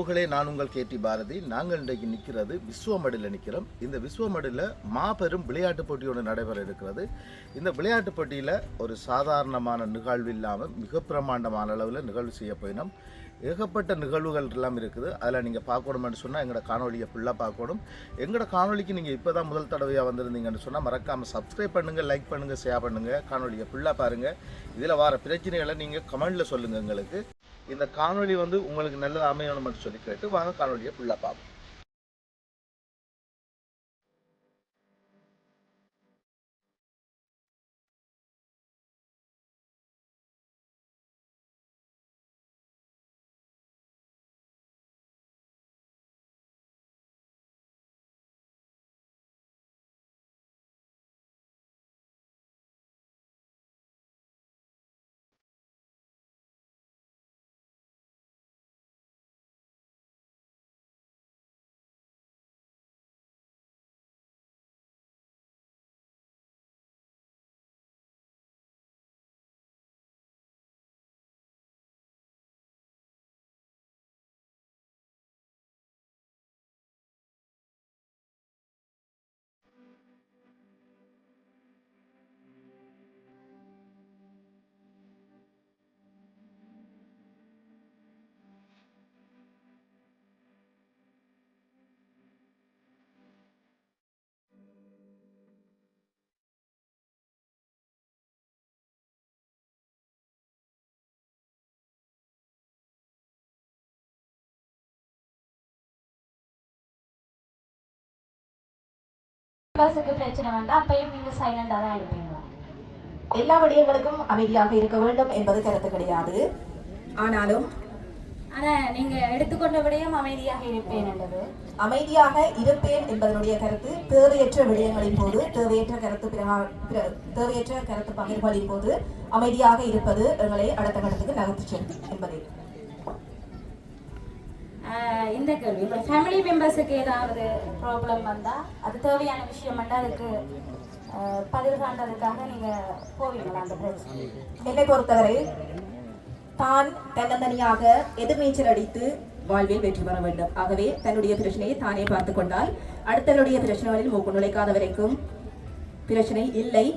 உறவுகளே, நான் உங்கள் கேடி பாரதி. நாங்கள் இன்றைக்கு நிற்கிறது விஸ்வமடியில் நிற்கிறோம். இந்த விஸ்வமடியில் மாபெரும் விளையாட்டுப் போட்டியோடு நடைபெற இருக்கிறது. இந்த விளையாட்டுப் போட்டியில் ஒரு சாதாரணமான நிகழ்வு இல்லாமல் மிக பிரமாண்டமான அளவில் நிகழ்வு செய்ய போயினோம். ஏகப்பட்ட நிகழ்வுகள் எல்லாம் இருக்குது. அதில் நீங்கள் பார்க்கணுமென்னு சொன்னால் எங்களோட காணொலியை ஃபுல்லாக பார்க்கணும். எங்களோட காணொலிக்கு நீங்கள் இப்போ தான் முதல் தடவையாக வந்திருந்தீங்கன்னு சொன்னால் மறக்காமல் சப்ஸ்கிரைப் பண்ணுங்கள், லைக் பண்ணுங்கள், ஷேர் பண்ணுங்கள், காணொலியை ஃபுல்லாக பாருங்கள். இதில் வர பிரச்சனைகளை நீங்கள் கமெண்டில் சொல்லுங்கள். எங்களுக்கு இந்த காணொலி உங்களுக்கு நல்ல அமையணும்னு சொல்லி கேட்டு வாங்க காணொலியை ஃபுல்லாக பார்ப்போம். பிரச்சனை வேண்டாம். அப்பயும் நீங்க சைலண்டா தான் இருப்பீங்க. எல்லா விடயங்களுக்கும் அமைதியாக இருக்க வேண்டும் என்பது கருத்து கிடையாது. ஆனாலும் நீங்க எடுத்துக்கொண்ட விடயம் அமைதியாக இருப்பேன் என்றது. அமைதியாக இருப்பேன் என்பதனுடைய கருத்து தேவையற்ற விடயங்களின் போது, தேவையற்ற கருத்து பகிர்வுகளின் போது அமைதியாக இருப்பது எங்களை அடுத்த கட்டத்துக்கு நகர்த்து செல்லும் என்பதே. இந்த கேள்வி, இப்போ ஃபேமிலி மெம்பர்ஸுக்கு ஏதாவது ப்ராப்ளம் வந்தால் அது தேவையான விஷயம் வந்தால் அதுக்கு பதில் காண்றதுக்காக நீங்கள் போவீங்களா? அந்த பிரச்சனை என்னை பொறுத்தவரை தான் தன்னந்தனியாக எதிர்நீச்சல் அடித்து வாழ்வில் வெற்றி பெற வேண்டும். ஆகவே தன்னுடைய பிரச்சனையை தானே பார்த்து கொண்டால் அடுத்தவருடைய பிரச்சனைகளில் மூக்கு நுழைக்காத வரைக்கும் பிரச்சனை இல்லை.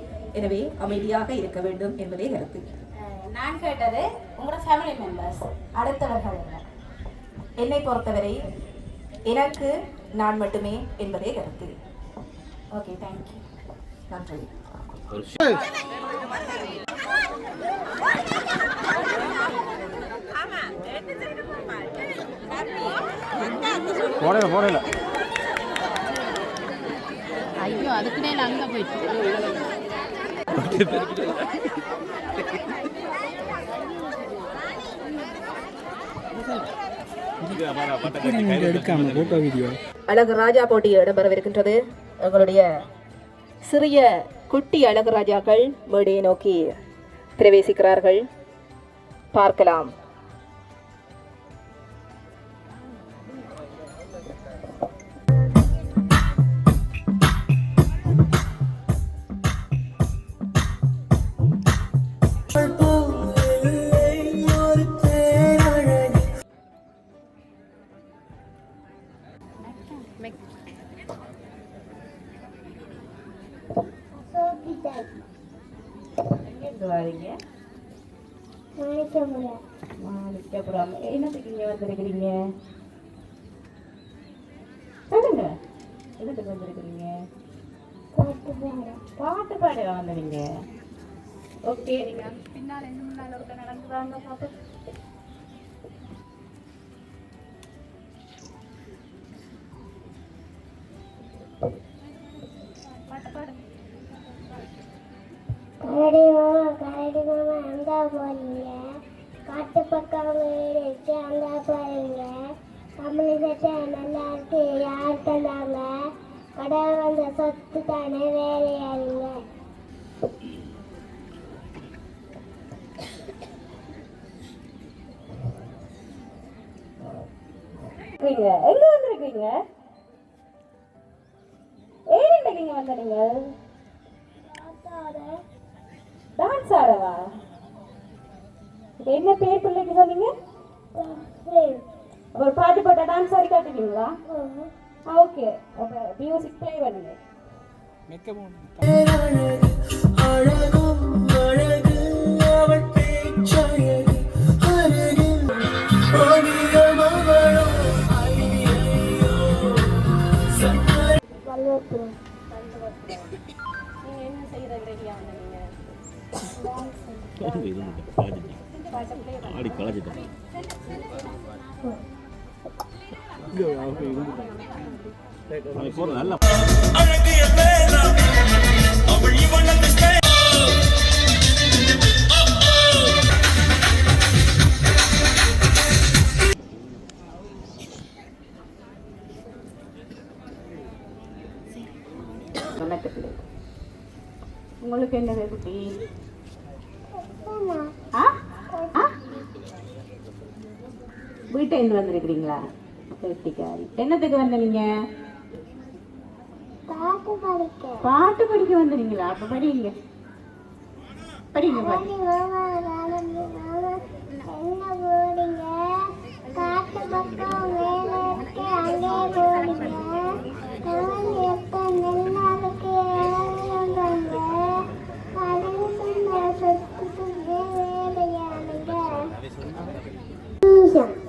எனவே அமைதியாக இருக்க வேண்டும் என்பதே கருத்து. நான் கேட்டது உங்களோட ஃபேமிலி மெம்பர்ஸ், அடுத்தவர்கள். என்னை பொறுத்தவரை எனக்கு நான் மட்டுமே என்பதே கருத்து. Okay, thank you. நன்றி. போடல ஐயோ, அதுக்குனே அங்க போயிட்டு அழகு ராஜா போட்டி இடம்பெறவிருக்கின்றது. எங்களுடைய சிறிய குட்டி அழகு ராஜாக்கள் மேடையை நோக்கி பிரவேசிக்கிறார்கள். பார்க்கலாம். என்னத்துக்கு இங்க வந்திருக்கிறீங்க? சொல்லுங்க, எதுக்கு வந்திருக்கிறீங்க? பாட்டு பாட வந்தீங்க. ஓகே, நீங்க பின்னால என்ன முன்னால நடந்துதாங்க பாட்டு. கரடி மாமா அந்த போறீங்க, காட்டு பக்கம் இருக்கு அந்த போறீங்க, தமிழ்கிட்ட நல்லா இருக்கு யார் தந்தாங்க, கடவுள் வந்த சொத்து தானே வேற யாருங்க. எங்க வந்திருக்கீங்க? ஏன் நீங்க வந்தீங்க? டான்ஸ் ஆடவா? என்ன பேர் பிள்ளைக்கு சொன்னீங்க? ஒரு பாட்டு போட்டா டான்ஸ் ஆடி காட்டுவீங்களா? ஓகே, அப்ப மியூசிக் ப்ளே பண்ணுங்க. நீங்க என்ன செய்யறது ரெடியா வந்தீங்க? ஆடி கலாச்சிட்டேன். நல்ல உங்களுக்கு என்ன குட்டி? வீட்டை இருந்து வந்திருக்கிறீங்களா? கெட்டிக்காரி. என்னத்துக்கு வந்தீங்க? பாட்டு படிக்க வந்தீங்களா? அப்ப படிங்க படிங்க படிங்க.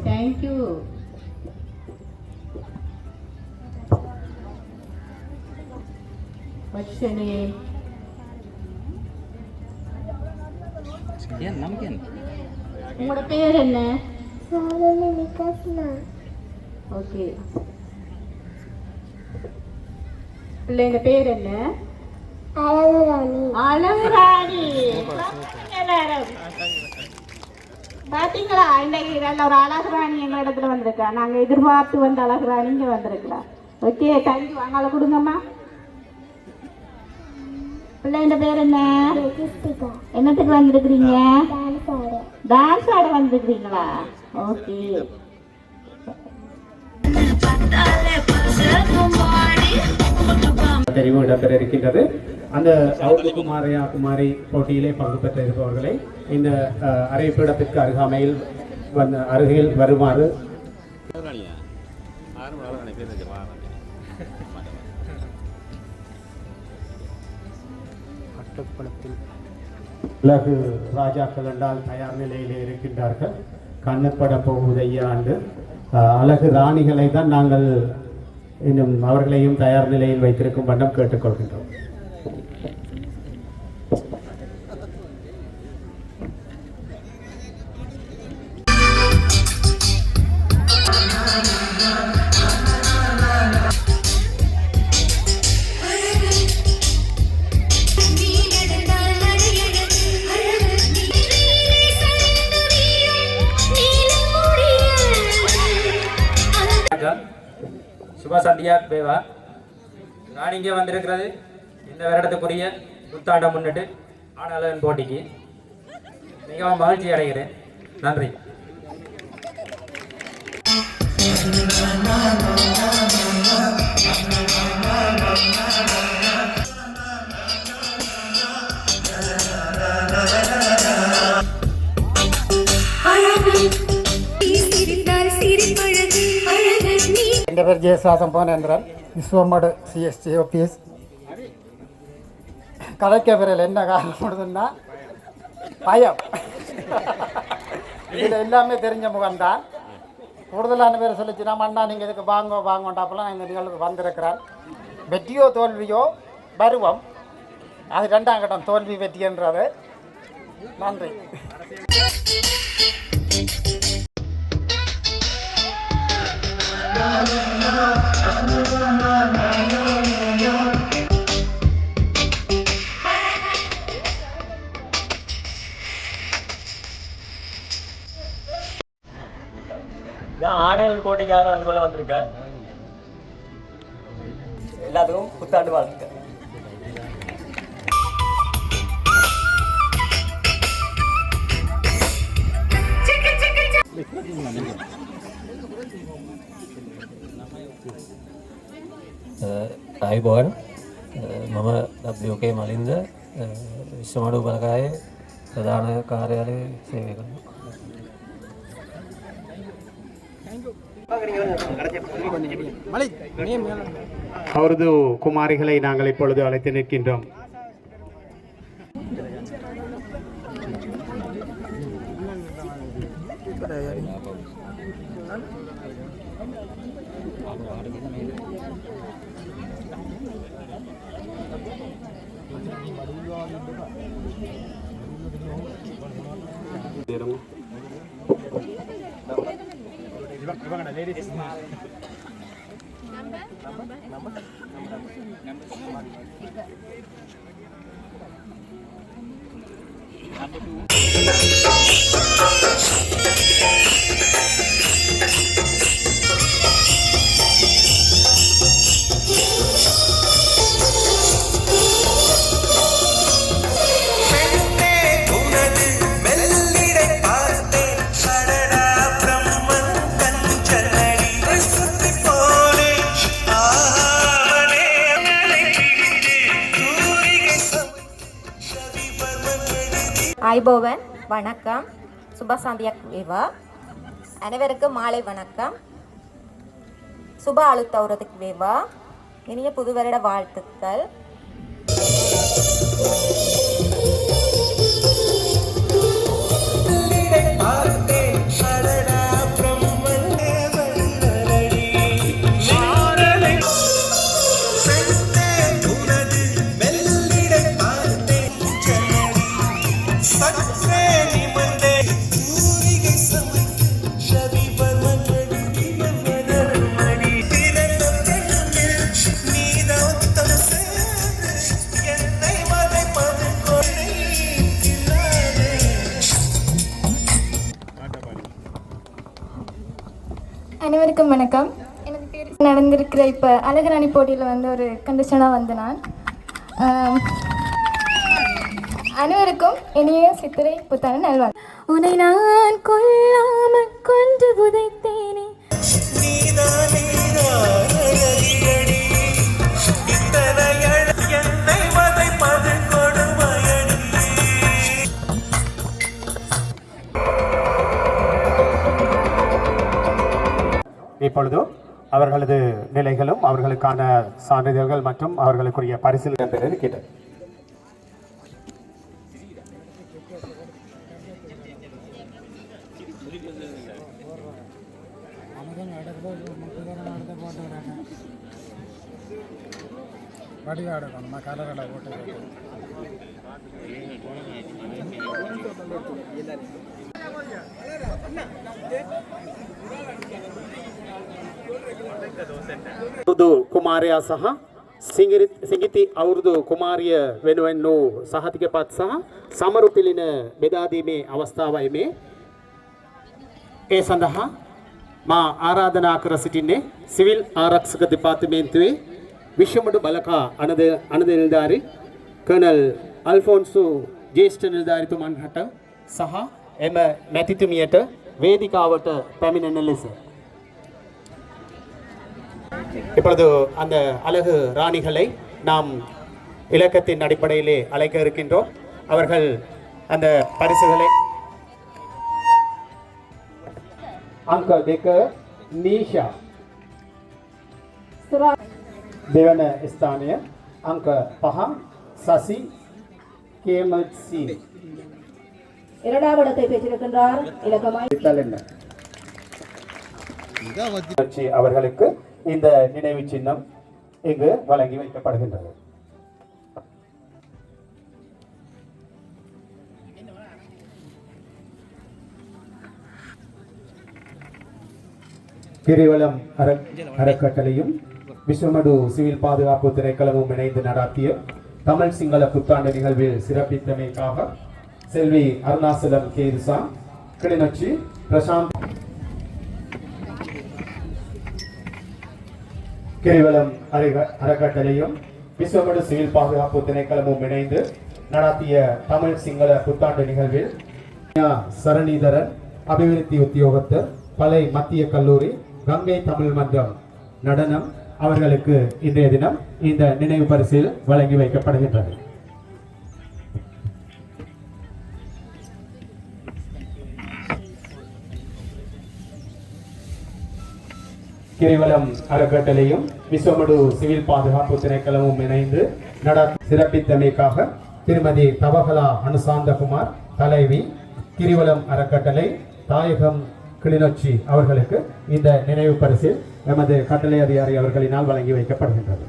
Thank you. What's your name? உங்களோட பேர் என்ன? ஓகே. பிள்ளைங்க பேர் என்ன? அழகுராணி. பாத்தீங்களா, இன்னைக்கு நல்ல ஒரு அழகுராணி எங்க இடத்துல வந்திருக்கா. நாங்க எதிர்பார்த்து வந்த அழகுராணி இங்க வந்திருக்கிறா. Okay, thank you. அங்கால கொடுங்கம்மா. பிள்ளைங்க பேர் என்ன? என்னத்துக்கு வந்திருக்கிறீங்க? டான்ஸ் ஆட வந்திருக்கிறீங்களா? ஓகே. தெரிவு இடம்பெற இருக்கின்றது. அந்த குமாரியா குமாரி போட்டியிலே பங்கு பெற்ற இருப்பவர்களை இந்த அறைப்பிடத்திற்கு அருகில் வருமாறு கட்டுப்படத்தில் உலகு ராஜாக்கள் என்றால் தயார் நிலையிலே இருக்கின்றார்கள். கண்ணப்பட போகுதையா ஆண்டு அழகு ராணிகளை தான் நாங்கள் இன்னும் அவர்களையும் தயார் நிலையில் வைத்திருக்கும் வண்ணம் கேட்டுக்கொள்கின்றோம். சுப சந்தியா பேவா. நான் இங்கே வந்திருக்கிறது இந்த வருடத்துக்குரிய புத்தாண்டை முன்னிட்டு ஆடலன் போட்டிக்கு மிகவும் மகிழ்ச்சி அடைகிறேன். நன்றி. എൻ്റെ പേര് ജയസാസം പോനേന്ദ്രൻ, വിശ്വമട് CST ഓഫീസ്. கதைக்க பிறகு என்ன காரணம் கொடுதுன்னா பயம். இதில் எல்லாமே தெரிஞ்ச முகம்தான். கூடுதலான பேர் சொல்லிச்சுன்னா அண்ணா நீங்கள் இதுக்கு வாங்கோண்டாப்பெல்லாம் இந்த நிகழ்வுக்கு வந்திருக்கிறார். வெற்றியோ தோல்வியோ பருவம், அது 2ஆம் கட்டம் தோல்வி வெற்றின்றது. நன்றி. நான் ஆடைகள் கோட்டைக்காக அதுக்குள்ள வந்திருக்கேன். எல்லாத்துக்கும் புத்தாண்டு வாழ்த்துக்கள். ආයුබෝවන්. මම WK මලින්ද විශ්වමඩු බලකායේ ප්‍රධාන කාර්යාලයේ සේවය කරනවා. அவரது குமாரிகளை நாங்கள் இப்பொழுது அழைத்து நிற்கின்றோம். ஐபோவன் வணக்கம். சுபசாந்தியக் விவா அனைவருக்கும் மாலை வணக்கம். சுப அழுத்தவுறதுக்கு விவா இனிய புது வருட வாழ்த்துக்கள். அனைவருக்கும் வணக்கம். எனது பேர் நடந்திருக்கிற இப்போ அழகுராணி போட்டியில் வந்து ஒரு கண்டிஷனாக வந்து நான் அனைவருக்கும் இனிய சித்திரை புத்தாண்டு நல்வாழ்வு. உன்னை நான் கொல்லாமல் கொன்று புதைத்தேனே இப்பொழுது அவர்களது நிலைகளும் அவர்களுக்கான சான்றிதழ்கள் மற்றும் அவர்களுக்குரிய பரிசுகள் பெற இருக்கின்றன. අවුරුදු කුමාරයා සහ සිඟිති අවුරුදු කුමාරිය වෙනුවෙන් වූ සහතිකපත් සහ සමරු පිළින බෙදා දීමේ අවස්ථාවයි මේ. ඒ සඳහා මා ආරාධනා කර සිටින්නේ සිවිල් ආරක්ෂක දෙපාර්තමේන්තුවේ විශ්වමඩු බලකා අනද නිලධාරී කර්නල් අල්ෆෝන්සු ජ්‍යෙෂ්ඨ නිලධාරීතුමන්හට සහ එම මැතිතුමියට වේදිකාවට පැමිණෙන ලෙස இப்பொழுது அந்த அழகு ராணிகளை நாம் இலக்கத்தின் அடிப்படையிலே அழைக்க இருக்கின்றோம். அவர்கள் அந்த பரிசுகளை අංක 2 නීෂා දෙවන ස්ථානය අංක 5 சசி கேமட்சி இரண்டாவது இடத்தை பெற்றிருக்கின்றார் இலக்கமாய் அவர்களுக்கு இந்த நினைவு சின்னம் இங்கு வழங்கி வைக்கப்படுகின்றது. கிரிவலம் அறக்கட்டளையும் விஸ்வமடு சிவில் பாதுகாப்பு திணைக்களமும் இணைந்து நடாத்திய தமிழ் சிங்கள புத்தாண்டு நிகழ்வில் சிறப்பித்தமைக்காக செல்வி அருணாசலம் கேதுசா, கிளிநொச்சி பிரசாந்த் கிரிவலம் அறக்கட்டளையும் விஸ்வமடு சிவில் பாதுகாப்பு திணைக்களமும் இணைந்து நடாத்திய தமிழ் சிங்கள புத்தாண்டு நிகழ்வில் சரணிதரன் அபிவிருத்தி உத்தியோகத்தர், பலை மத்திய கல்லூரி, கங்கை தமிழ் மன்றம் நடனம் அவர்களுக்கு இன்றைய தினம் இந்த நினைவு பரிசில் வழங்கி வைக்கப்படுகின்றது. கிரிவலம் அறக்கட்டளையும் விஸ்வமடு சிவில் பாதுகாப்பு திணைக்களமும் இணைந்து சிறப்பித்தமைக்காக திருமதி தவகலா அனுசாந்தகுமார் தலைவி கிரிவலம் அறக்கட்டளை தாயகம் கிளிநொச்சி அவர்களுக்கு இந்த நினைவு பரிசு எமது கட்டளை அதிகாரி அவர்களினால் வழங்கி வைக்கப்படுகின்றது.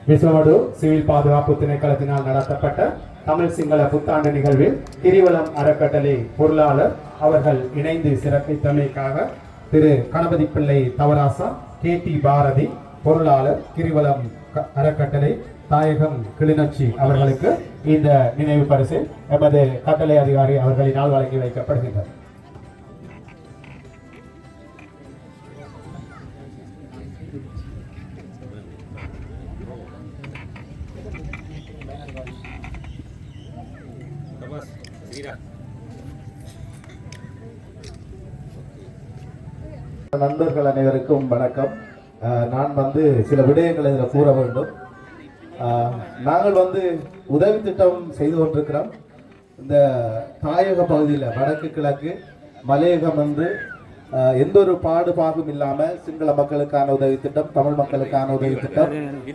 விஸ்வமடு சிவில் பாதுகாப்பு திணைக்களத்தினால் நடத்தப்பட்ட தமிழ் சிங்கள புத்தாண்டு நிகழ்வில் கிரிவலம் அறக்கட்டளை பொருளாளர் அவர்கள் இணைந்து சிறப்பித்தமைக்காக திரு கணபதி பிள்ளை தவராசா KT பாரதி பொருளாளர் கிரிவலம் அறக்கட்டளை தாயகம் கிளிநொச்சி அவர்களுக்கு இந்த நினைவு பரிசு எமது கட்டளை அதிகாரி அவர்களினால் வழங்கி வைக்கப்படுகின்றது. நண்பர்கள் அனைவருக்கும் வணக்கம். நான் சில விடயங்களை இதில் கூற வேண்டும். நாங்கள் உதவி திட்டம் செய்து கொண்டிருக்கிறோம். இந்த தாயக பகுதியில் வடக்கு கிழக்கு மலையகம் என்று எந்த ஒரு பாகுபாடும் இல்லாமல் சிங்கள மக்களுக்கான உதவி திட்டம், தமிழ் மக்களுக்கான உதவி திட்டம்,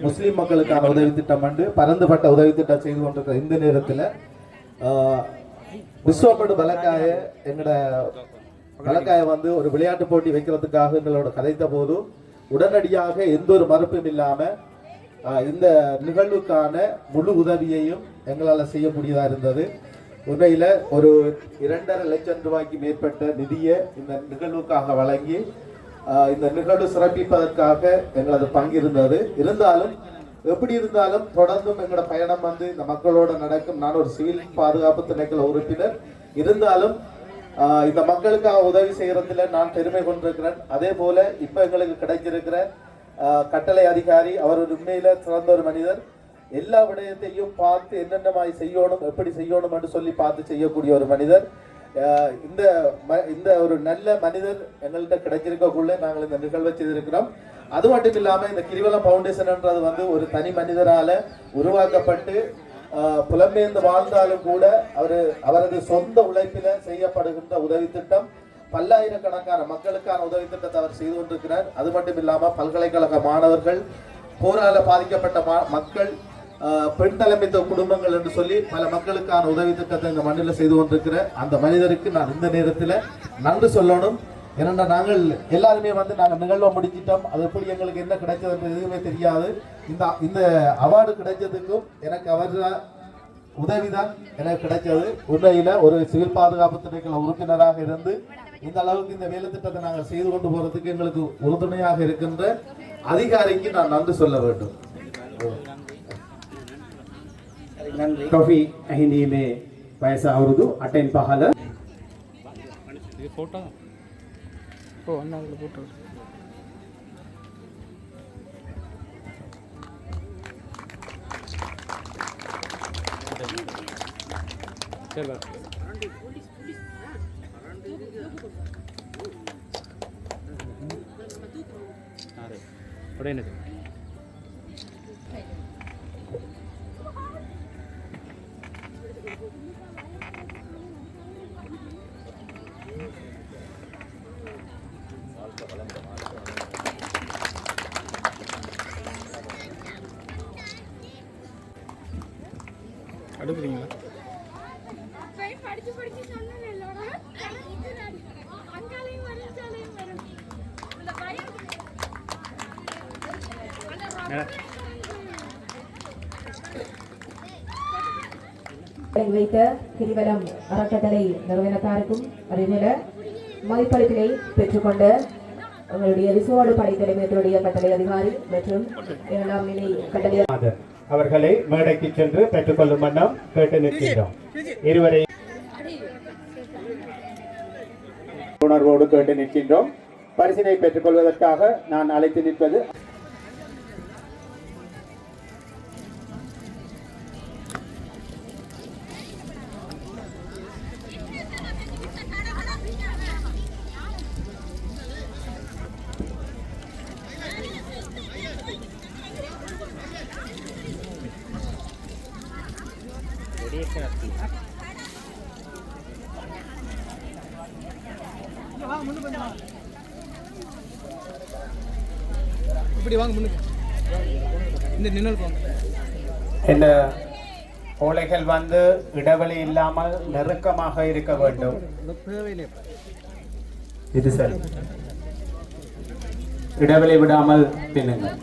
முஸ்லீம் மக்களுக்கான உதவி திட்டம் என்று பரந்துபட்ட உதவி திட்டம் செய்து கொண்டிருக்கிற இந்த நேரத்தில் விஸ்வமடு பலக்காய எங்களோட பலக்காய ஒரு விளையாட்டு போட்டி வைக்கிறதுக்காக எங்களோட கதைத்த போது உடனடியாக எந்த ஒரு மறுப்பும் இல்லாமல் இந்த நிகழ்வுக்கான முழு உதவியையும் எங்களால் செய்யக்கூடியதாக இருந்தது. உண்மையில் ஒரு 2.5 லட்சம் ரூபாய்க்கு மேற்பட்ட நிதியை இந்த நிகழ்வுக்காக வழங்கி இந்த நிகழ்வு சிறப்பிப்பதற்காக எங்களது பங்கு இருந்தது. இருந்தாலும் எப்படி இருந்தாலும் தொடர்ந்தும் எங்களோட பயணம் இந்த மக்களோட நடக்கும். நான் ஒரு சிவில் பாதுகாப்பு திணைக்கள உறுப்பினர் இருந்தாலும் இந்த மக்களுக்காக உதவி செய்யறதுல நான் பெருமை கொண்டிருக்கிறேன். அதே போல இப்ப எங்களுக்கு கிடைச்சிருக்கிற கட்டளை அதிகாரி அவர் ஒரு உண்மையில சிறந்த ஒரு மனிதர். எல்லா விடயத்தையும் பார்த்து என்னென்ன மாதிரி செய்யணும், எப்படி செய்யணும் என்று சொல்லி பார்த்து செய்யக்கூடிய ஒரு மனிதர். இந்த ஒரு நல்ல மனிதர் எங்கள்கிட்ட கிடைச்சிருக்கக்குள்ள நாங்கள் இந்த நிகழ்வை செய்திருக்கிறோம். அது மட்டும் இல்லாம இந்த கிரிவலம் பவுண்டேஷன்ன்றது ஒரு தனி மனிதரால உருவாக்கப்பட்டு புலம்பெயர்ந்து வாழ்ந்தாலும் கூட அவரது சொந்த உழைப்பில செய்யப்படுகின்ற உதவி திட்டம். பல்லாயிரக்கணக்கான மக்களுக்கான உதவி திட்டத்தை அவர் செய்து கொண்டிருக்கிறார். அது மட்டும் இல்லாம பல்கலைக்கழக மாணவர்கள், போரால பாதிக்கப்பட்ட மக்கள், பெண் தலைமைத்துவ குடும்பங்கள் என்று சொல்லி பல மக்களுக்கான உதவி திட்டத்தை இந்த மண்ணில் செய்து கொண்டிருக்கிற அந்த மனிதருக்கு நான் இந்த நேரத்தில் நன்றி சொல்லணும். ஏன்னா நாங்கள் எல்லாருமே நாங்கள் நிகழ்வை முடிச்சிட்டோம். அது எப்படி எங்களுக்கு என்ன கிடைச்சதுன்றது எதுவுமே தெரியாது. இந்த அவார்டு கிடைச்சதுக்கும் எனக்கு அவர் உதவிதான் எனக்கு கிடைச்சது. உண்மையில ஒரு சிவில் பாதுகாப்பு திணைக்கள உறுப்பினராக இருந்து இந்த அளவுக்கு இந்த வேலை திட்டத்தை நாங்கள் செய்து கொண்டு போறதுக்கு எங்களுக்கு உறுதுணையாக இருக்கின்ற அதிகாரிக்கு நான் நன்றி சொல்ல வேண்டும். काफी हिंदी में वैसा उर्दू अटेन पहला फोटो फोटो चलो अरे அடுக்குறீங்களா? வைத்த கிரிவலம் அறக்கட்டளை நிறுவனத்தாருக்கும் அதேபோல மதிப்பளிப்பினை பெற்றுக்கொண்ட உங்களுடைய விசுவாடு படை தலைமையத்தினுடைய கட்டளை அதிகாரி மற்றும் 2ஆம் நிலை கட்டளை அவர்களை மேடைக்கு சென்று பெற்றுக்கொள்ளும் வண்ணம் கேட்டு நிற்கின்றோம். இருவரை உணர்வோடு கேட்டு நிற்கின்றோம். பரிசினை பெற்றுக்கொள்வதற்காக நான் அழைத்து நிற்பது இப்படி வாங்க முன்னுக்கு இந்த நின்னல் போங்க. இந்த ஓலைகள் வந்து இடைவெளி இல்லாமல் நெருக்கமாக இருக்க வேண்டும். இது சரி, இடைவெளி விடாமல் பின்னுங்கள்.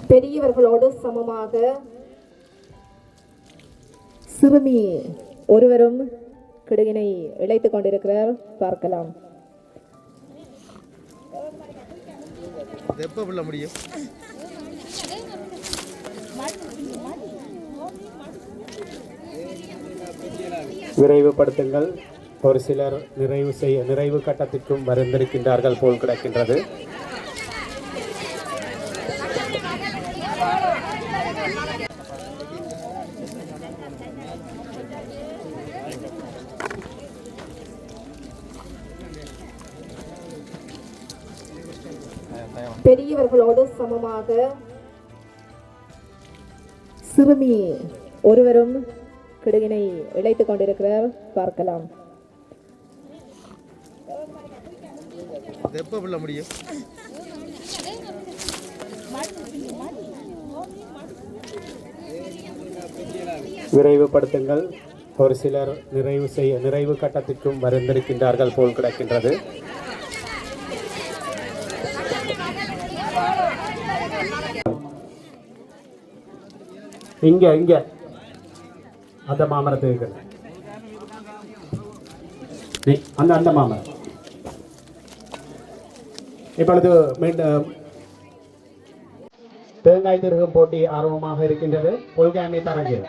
பெரியவர்களோடு சமமாக சிறுமி ஒருவரும் கிடுகினை இழைத்துக் கொண்டிருக்கிறார். பார்க்கலாம். எப்போ பிள்ளை முடியும்? விரைவுபடுத்துங்கள். ஒரு சிலர் நிறைவு கட்டத்திற்கும் வந்திருக்கின்றார்கள் போல் கிடக்கின்றது. பெரியவர்களோடு சமமாக சிறுமி ஒருவரும் கிடுகினை இழைத்துக் கொண்டிருக்கிறார். பார்க்கலாம். எப்போ பிள்ளை முடியும்? விரைவுபடுத்துங்கள். ஒரு சிலர் நிறைவு கட்டத்திற்கும் வந்திருக்கின்றார்கள் போல் கிடக்கின்றது. இங்க அந்த மாமரத்துக்கு அந்த மாமரம் இப்பொழுது தேங்காய் திருகும் போட்டி ஆர்வமாக இருக்கின்றது. பொல்காமி தரங்கு